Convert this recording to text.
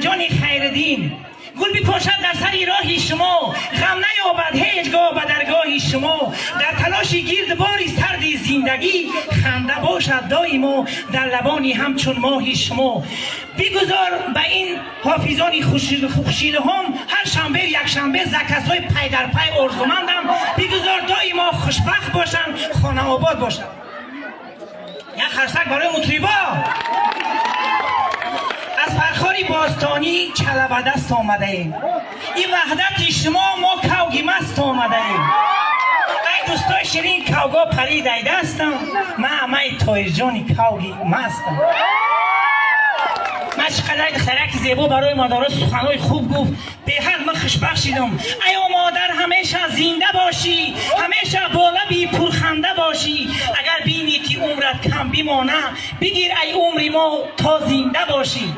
جان خیردین گل بپاشد در سر راه شما، غم نیابد هیچگاه به درگاه شما. در تلاش گرد باری سرد زندگی، خنده باشد دائما در لبانی همچون ماه شما. بگذار به این حافظان خوشیل هم هر شنبه یک شنبه زکسای پی در پی آرزومندم. بگذار دائما خوشبخت باشن، خانه آباد باشن. یک خرسک برای مطربا. از فرخاری باستانی چله به دست آمده ایم، این وحدت شما ما کوگی مست آمده ایم. ای دوستای شیرین کوگا پرید ای دستم، من تایر جانی کوگی مستم. من چقدر خرک زیبا برای مادر سخنهای خوب گفت، به حد من خوشبخت شدم. ای مادر همیشه زنده باشی، همیشه با لبی پرخنده باشی. اگر بینی که عمرت کم بمانه، بگیر ای عمری ما تا زنده باشی.